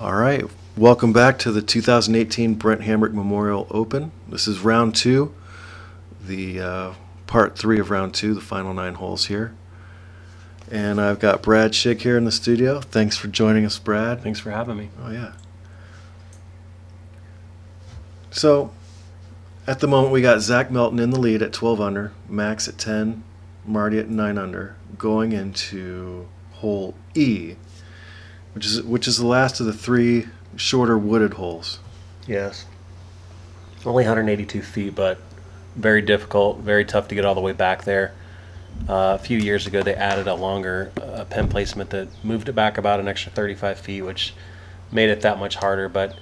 All right, welcome back to the 2018 Brent Hamrick Memorial Open. This is round two, the part three of round two, the final 9 holes here. And I've got Brad Schick here in the studio. Thanks for joining us, Brad. Thanks for having me. Oh, yeah. So, at the moment, we got Zach Melton in the lead at 12 under, Max at 10, Marty at 9 under, going into hole E, which is the last of the 3 shorter wooded holes. Yes. Only 182 feet, but very difficult, very tough to get all the way back there. A few years ago, they added a longer pin placement that moved it back about an extra 35 feet, which made it that much harder. But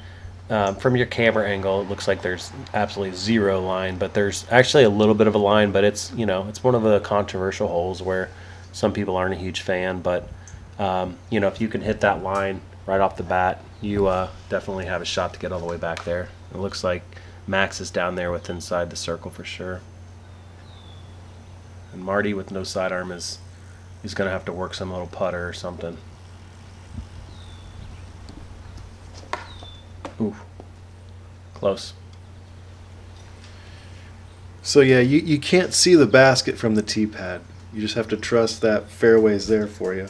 from your camera angle, it looks like there's absolutely zero line, but there's actually a little bit of a line. But it's it's one of the controversial holes where some people aren't a huge fan. But if you can hit that line right off the bat, you definitely have a shot to get all the way back there. It looks like Max is down there with inside the circle for sure. And Marty with no sidearm he's going to have to work some little putter or something. Ooh, close. So yeah, you can't see the basket from the tee pad. You just have to trust that fairway's there for you.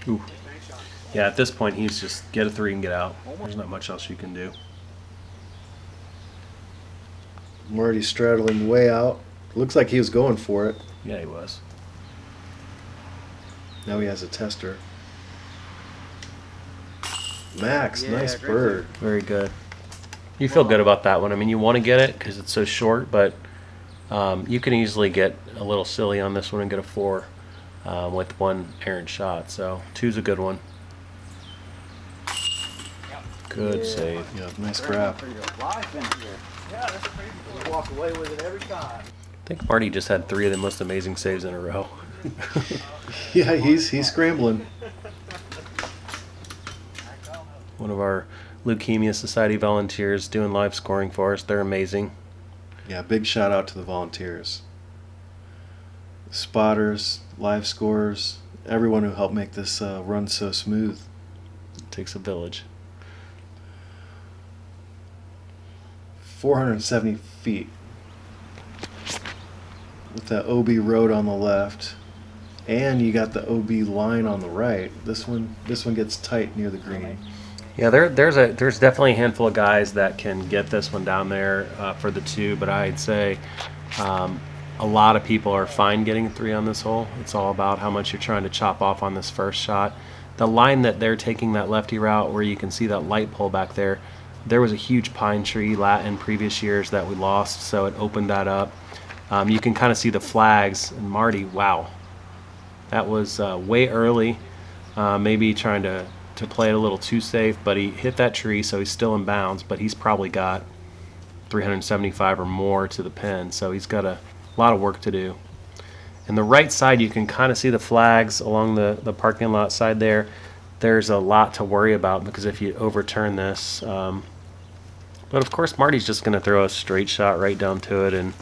Ooh. Yeah, at this point, he's just get a 3 and get out. There's not much else you can do. Marty straddling way out. Looks like he was going for it. Yeah, he was. Now he has a tester. Max, Yeah, nice great bird. Very good. You feel good about that one. I mean, you want to get it because it's so short, but you can easily get a little silly on this one and get a 4 with one errant shot. So 2's a good one. Good save. Yeah, nice grab. Walk away with it every time. I think Marty just had 3 of the most amazing saves in a row. Yeah, he's scrambling. One of our Leukemia Society volunteers doing live scoring for us. They're amazing. Yeah, big shout out to the volunteers. Spotters, live scorers, everyone who helped make this run so smooth. It takes a village. 470 feet. With that OB road on the left. And you got the OB line on the right. This one gets tight near the green. Yeah, there's definitely a handful of guys that can get this one down there for the 2, but I'd say a lot of people are fine getting a 3 on this hole. It's all about how much you're trying to chop off on this first shot. The line that they're taking, that lefty route where you can see that light pole back there, there was a huge pine tree in previous years that we lost, so it opened that up. You can kind of see the flags, and Marty, wow. That was way early, maybe trying to play it a little too safe, but he hit that tree, so he's still in bounds, but he's probably got 375 or more to the pin, so he's got a lot of work to do. And the right side, you can kind of see the flags along the parking lot side there. There's a lot to worry about because if you overturn this, but of course Marty's just going to throw a straight shot right down to it, and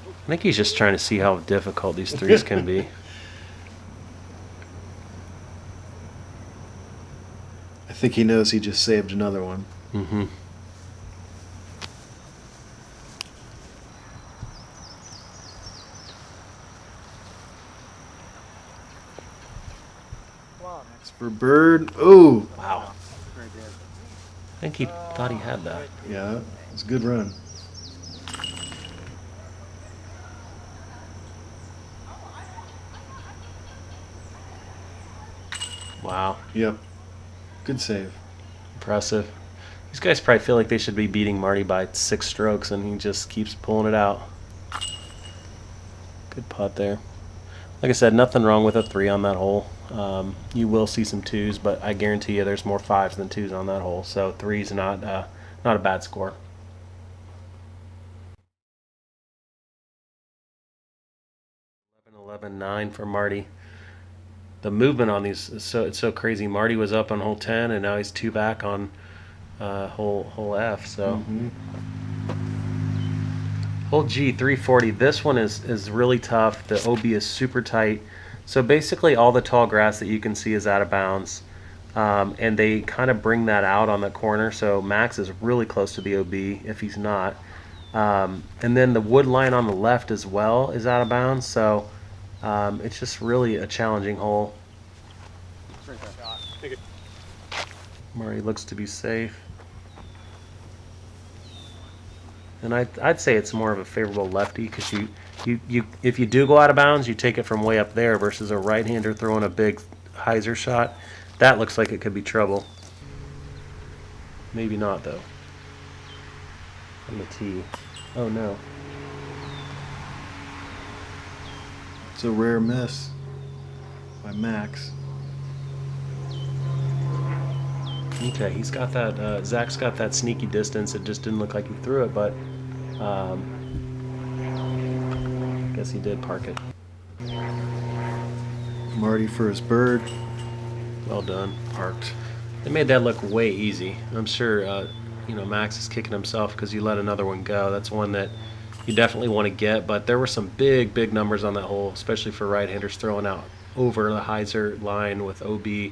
I think he's just trying to see how difficult these 3s can be. I think he knows he just saved another one. Mm-hmm. It's for bird. Oh! Wow. I think he thought he had that. Yeah, it's a good run. Wow. Yep. Good save. Impressive. These guys probably feel like they should be beating Marty by 6 strokes, and he just keeps pulling it out. Good putt there. Like I said, nothing wrong with a 3 on that hole. You will see some 2s, but I guarantee you there's more 5s than 2s on that hole. So 3's not a bad score. 11-9 for Marty. The movement on these is so crazy. Marty was up on hole 10, and now he's 2 back on hole F. So Hole G 340. This one is really tough. The OB is super tight. So basically, all the tall grass that you can see is out of bounds, and they kind of bring that out on the corner. So Max is really close to the OB if he's not. And then the wood line on the left as well is out of bounds. So it's just really a challenging hole. Murray looks to be safe. And I'd say it's more of a favorable lefty because you if you do go out of bounds, you take it from way up there versus a right-hander throwing a big hyzer shot. That looks like it could be trouble. Maybe not though. On the tee. Oh no. It's a rare miss by Max. Okay, he's got that. Zach's got that sneaky distance. It just didn't look like he threw it, but I guess he did park it. Marty for his bird. Well done, parked. They made that look way easy. I'm sure, Max is kicking himself because you let another one go. That's one that you definitely want to get, but there were some big numbers on that hole, especially for right-handers throwing out over the hyzer line with OB.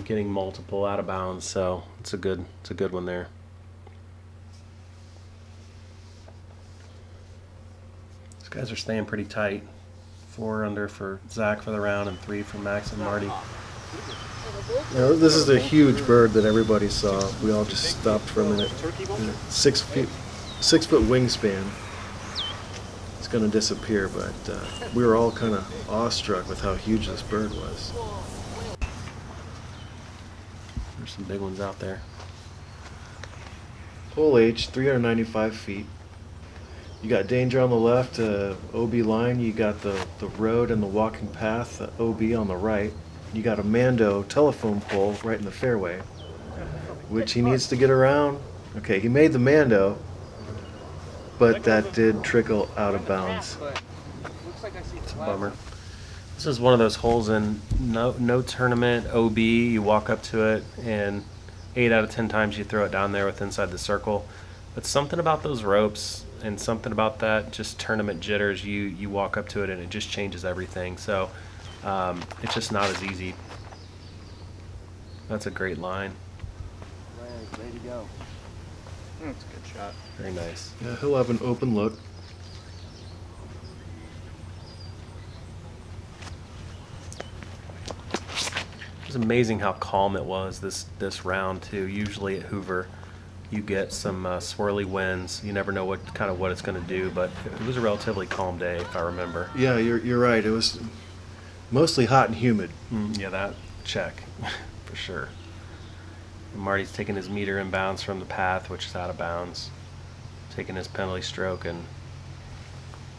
Getting multiple out of bounds, so it's a good one there. These guys are staying pretty tight. 4 under for Zach for the round and 3 for Max and Marty. This is a huge bird that everybody saw. We all just stopped for a minute. 6 foot wingspan. It's going to disappear, but we were all kind of awestruck with how huge this bird was. There's some big ones out there. Hole H, 395 feet. You got danger on the left, OB line. You got the road and the walking path, OB on the right. You got a Mando telephone pole right in the fairway, which he needs to get around. Okay, he made the Mando, but that did trickle out of bounds. It's a bummer. This is one of those holes in no tournament, OB, you walk up to it, and 8 out of 10 times you throw it down there with inside the circle. But something about those ropes and something about that just tournament jitters, you walk up to it and it just changes everything. So it's just not as easy. That's a great line. Ready to go. That's a good shot. Very nice. Yeah, he'll have an open look. It was amazing how calm it was this round too. Usually at Hoover, you get some swirly winds. You never know what it's going to do, but it was a relatively calm day, if I remember. Yeah, you're right. It was mostly hot and humid. Yeah, that check for sure. And Marty's taking his meter inbounds from the path, which is out of bounds, taking his penalty stroke, and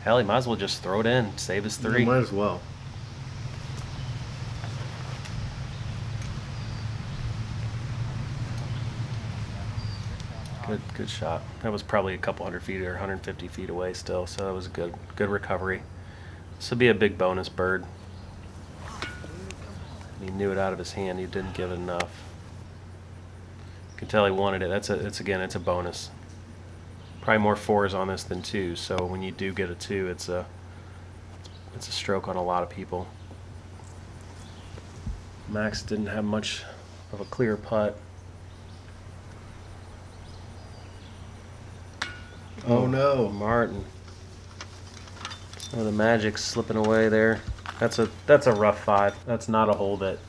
hell, he might as well just throw it in, save his 3. You might as well. Good shot. That was probably a couple hundred feet or 150 feet away still, so that was a good recovery. This would be a big bonus bird. He knew it out of his hand. He didn't give it enough. You can tell he wanted it. It's a bonus. Probably more 4s on this than 2s. So when you do get a 2, it's a stroke on a lot of people. Max didn't have much of a clear putt. Oh no, Martin. Some of the magic's slipping away there. That's a rough 5. That's not a hole that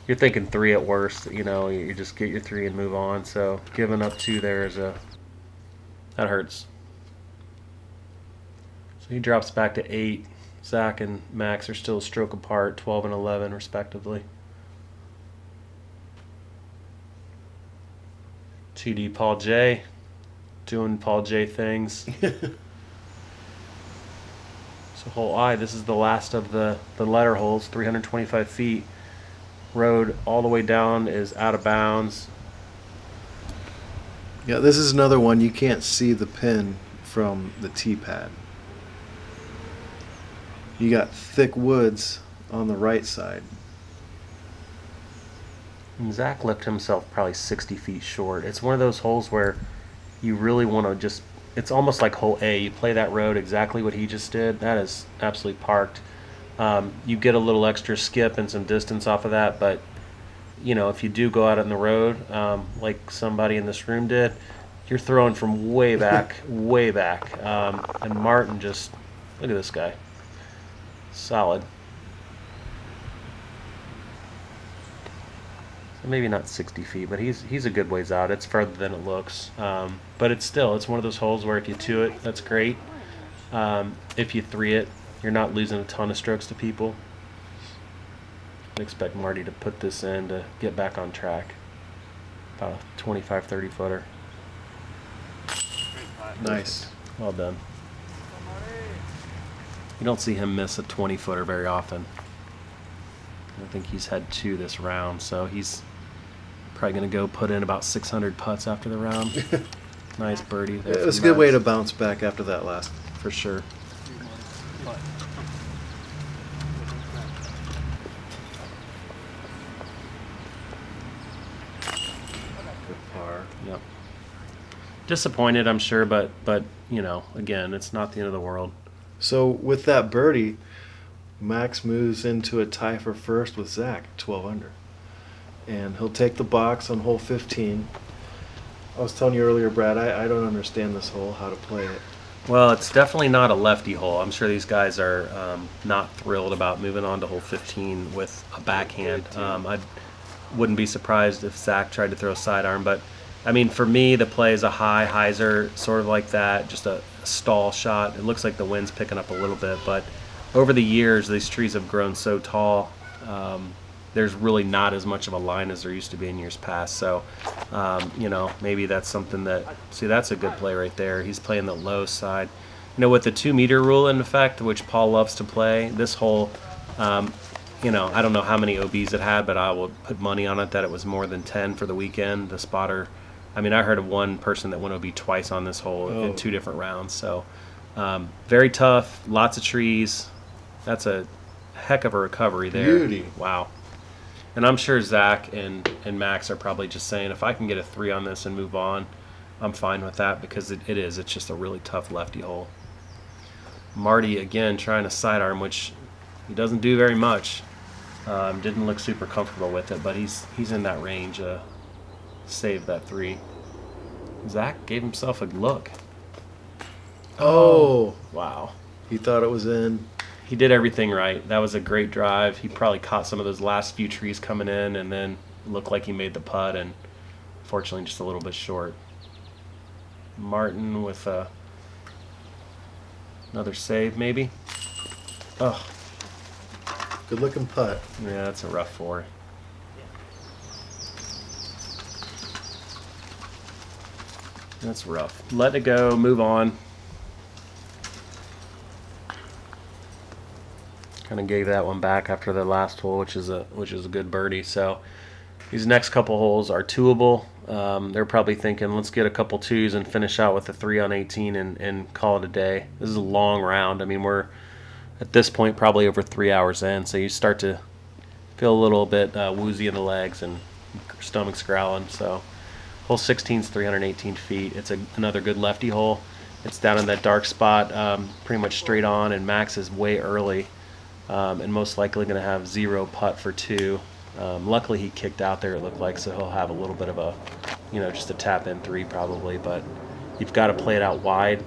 you're thinking 3 at worst. You just get your 3 and move on. So giving up 2 there that hurts. So he drops back to 8. Zach and Max are still a stroke apart, 12 and 11 respectively. TD Paul J. Doing Paul J things. So hole I, this is the last of the letter holes, 325 feet. Road all the way down is out of bounds. Yeah, this is another one you can't see the pin from the tee pad. You got thick woods on the right side. And Zach left himself probably 60 feet short. It's one of those holes where you really want to just it's almost like hole A. You play that road exactly what he just did. That is absolutely parked. You get a little extra skip and some distance off of that, but you know, if you do go out on the road, like somebody in this room did, you're throwing from way back, way back. And Martin just, look at this guy. Solid. So maybe not 60 feet, but he's a good ways out. It's further than it looks. But it's one of those holes where if you two it, that's great. If you three it, you're not losing a ton of strokes to people. I expect Marty to put this in to get back on track. About a 25, 30 footer. Nice. Well done. You don't see him miss a 20 footer very often. I think he's had 2 this round, so he's probably going to go put in about 600 putts after the round. Nice birdie there. It was a good way to bounce back after that last, for sure. Good par. Yep. Disappointed, I'm sure, but you know, again, it's not the end of the world. So with that birdie, Max moves into a tie for first with Zach, 12 under. And he'll take the box on hole 15. I was telling you earlier, Brad, I don't understand this hole, how to play it. Well, it's definitely not a lefty hole. I'm sure these guys are not thrilled about moving on to hole 15 with a backhand. I wouldn't be surprised if Zach tried to throw a sidearm, but I mean, for me, the play is a high hyzer, sort of like that, just a stall shot. It looks like the wind's picking up a little bit, but over the years, these trees have grown so tall. There's really not as much of a line as there used to be in years past. So, you know, maybe that's something that, see, that's a good play right there. He's playing the low side. You know, with the 2-meter rule in effect, which Paul loves to play, this hole, you know, I don't know how many OBs it had, but I will put money on it that it was more than 10 for the weekend. The spotter, I mean, I heard of one person that went OB twice on this hole in 2 different rounds. So, very tough, lots of trees. That's a heck of a recovery there. Beauty. Wow. And I'm sure Zach and Max are probably just saying, if I can get a 3 on this and move on, I'm fine with that, because it's just a really tough lefty hole. Marty, again, trying to sidearm, which he doesn't do very much. Didn't look super comfortable with it, but he's in that range. Save that 3. Zach gave himself a look. Oh. Wow. He thought it was in. He did everything right. That was a great drive. He probably caught some of those last few trees coming in, and then looked like he made the putt, and fortunately just a little bit short. Martin with another save, maybe. Oh, Good looking putt. yeah, that's a rough 4. That's rough. Let it go. Move on. Kind of gave that one back after the last hole, which is a good birdie. So these next couple holes are twoable. They're probably thinking, let's get a couple 2s and finish out with a 3 on 18 and call it a day. This is a long round. I mean, we're at this point probably over 3 hours in, so you start to feel a little bit woozy in the legs and stomach's growling. So hole 16 is 318 feet. It's another good lefty hole. It's down in that dark spot, pretty much straight on, and Max is way early. And most likely going to have 0 putt for 2. Luckily he kicked out there, it looked like, so he'll have a little bit of a, you know, just a tap in 3 probably, but you've got to play it out wide,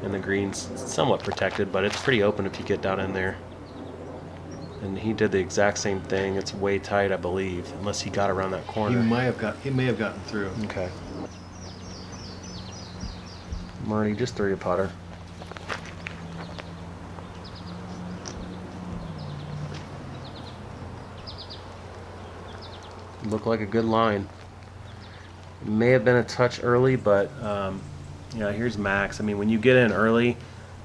and the green's somewhat protected, but it's pretty open if you get down in there. And he did the exact same thing. It's way tight, I believe, unless he got around that He corner. may have gotten through. Okay. Marty, just throw your putter. Looked like a good line. May have been a touch early, but you know, here's Max. I mean, when you get in early,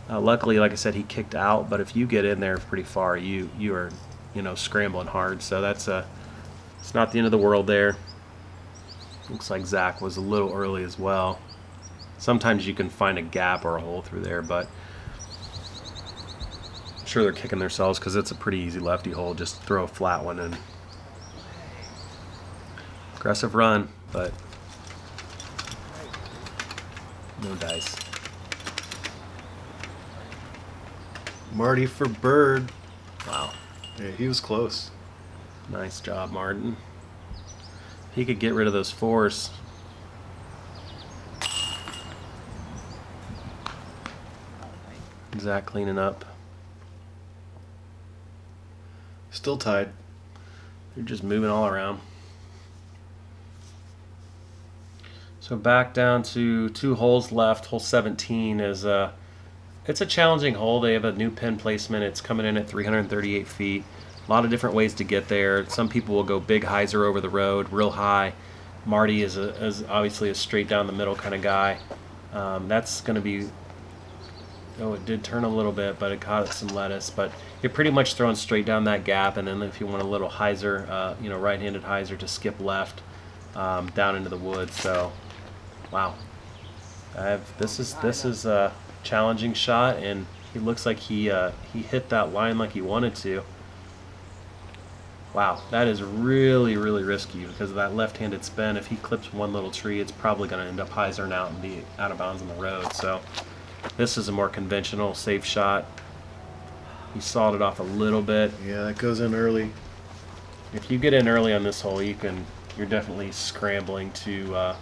luckily, like I said, he kicked out. But if you get in there pretty far, you are, you know, scrambling hard. So that's it's not the end of the world there. Looks like Zach was a little early as well. Sometimes you can find a gap or a hole through there, but I'm sure they're kicking themselves because it's a pretty easy lefty hole. Just throw a flat one in. Aggressive run, but No dice. Marty for bird. Wow. Yeah, he was close. Nice job, Martin. He could get rid of those fours. Zach cleaning up. Still tied. They're just moving all around. So back down to 2 holes left. Hole 17 is it's a challenging hole. They have a new pin placement. It's coming in at 338 feet. A lot of different ways to get there. Some people will go big hyzer over the road, real high. Marty is obviously a straight down the middle kind of guy. That's going to be. Oh, it did turn a little bit, but it caught some lettuce. But you're pretty much throwing straight down that gap, and then if you want a little hyzer, right-handed hyzer to skip left down into the woods. So, wow, this is a challenging shot, and he looks like he hit that line like he wanted to. Wow, that is really, really risky because of that left-handed spin. If he clips one little tree, it's probably going to end up hyzering out and be out of bounds on the road. So. This is a more conventional, safe shot. He sawed it off a little bit. Yeah, that goes in early. If you get in early on this hole, you're definitely scrambling to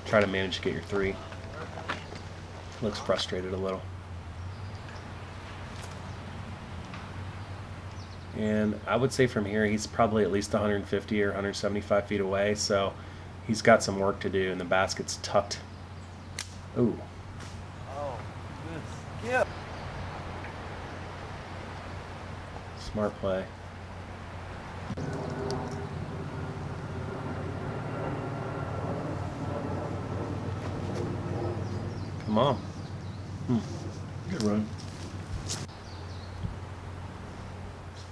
try to manage to get your 3. Looks frustrated a little. And I would say from here, he's probably at least 150 or 175 feet away, so he's got some work to do, and the basket's tucked. Ooh. Yep. Smart play. Come on. Good run.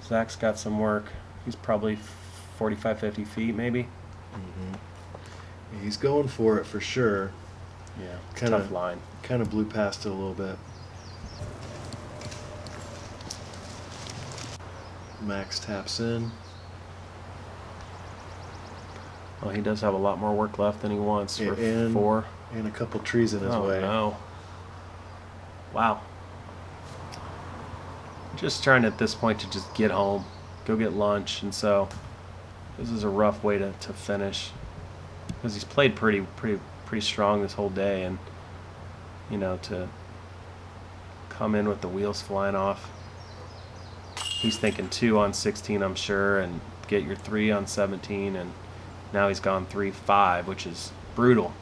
Zach's got some work. He's probably 45, 50 feet maybe. Mm-hmm. He's going for it for sure. Yeah, tough line. Kind of blew past it a little bit. Max taps in. Well, he does have a lot more work left than he wants for and 4. And a couple trees in his way. No. Wow. Just trying at this point to just get home, go get lunch, and so this is a rough way to finish because he's played pretty strong this whole day, and to come in with the wheels flying off. He's thinking 2 on 16, I'm sure, and get your 3 on 17, and now he's gone 3-5, which is brutal.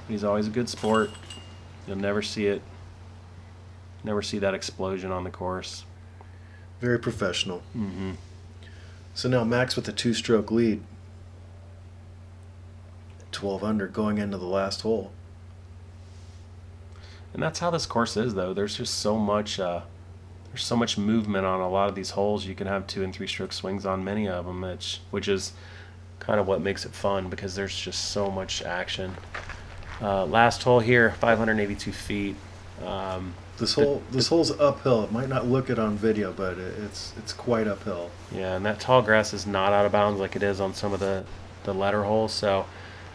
He's always a good sport. You'll never see it. Never see that explosion on the course. Very professional. Mm-hmm. So now Max with a 2-stroke lead. 12 under going into the last hole. And that's how this course is, though. There's just so much movement on a lot of these holes. You can have 2- and 3-stroke swings on many of them, which is kind of what makes it fun because there's just so much action. Last hole here, 582 feet. This hole's uphill. It might not look it on video, but it's quite uphill. Yeah, and that tall grass is not out of bounds like it is on some of the letter holes. So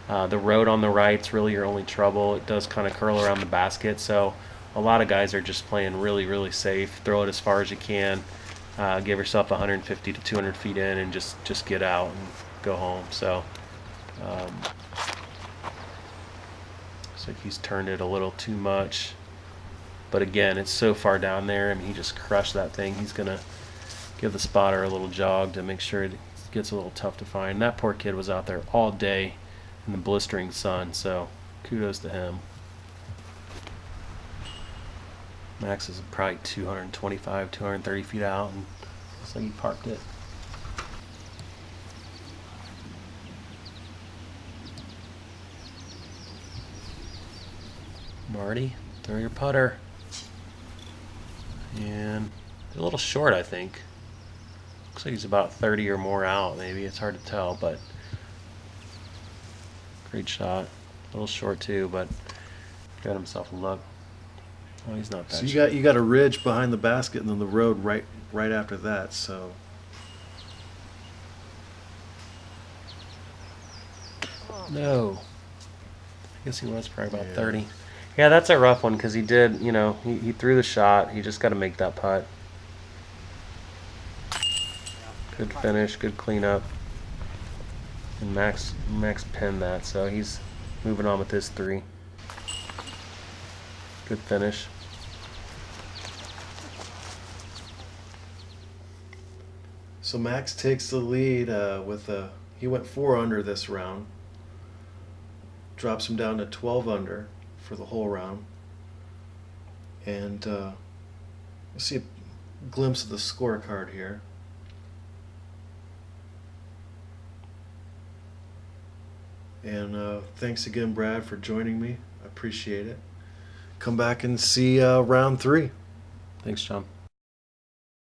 the road on the right's really your only trouble. It does kind of curl around the basket, so a lot of guys are just playing really, really safe. Throw it as far as you can. Give yourself 150 to 200 feet in, and just get out and go home. So. Looks like he's turned it a little too much. But again, it's so far down there. I mean, he just crushed that thing. He's going to give the spotter a little jog to make sure it gets a little tough to find. That poor kid was out there all day in the blistering sun, so kudos to him. Max is probably 225, 230 feet out, and looks like he parked it. Marty, throw your putter. And a little short, I think. Looks like he's about 30 or more out, maybe. It's hard to tell, but great shot. A little short too, but got himself a look. Oh, he's not that So short. you got a ridge behind the basket and then the road right after that, so No. I guess he was probably about Yeah. 30. Yeah, that's a rough one because he did, he threw the shot. He just got to make that putt. Good finish, good cleanup. And Max pinned that, so he's moving on with his 3. Good finish. So Max takes the lead he went 4 under this round. Drops him down to 12 under for the whole round. And we'll see a glimpse of the scorecard here. And thanks again, Brad, for joining me. I appreciate it. Come back and see round 3. Thanks, John.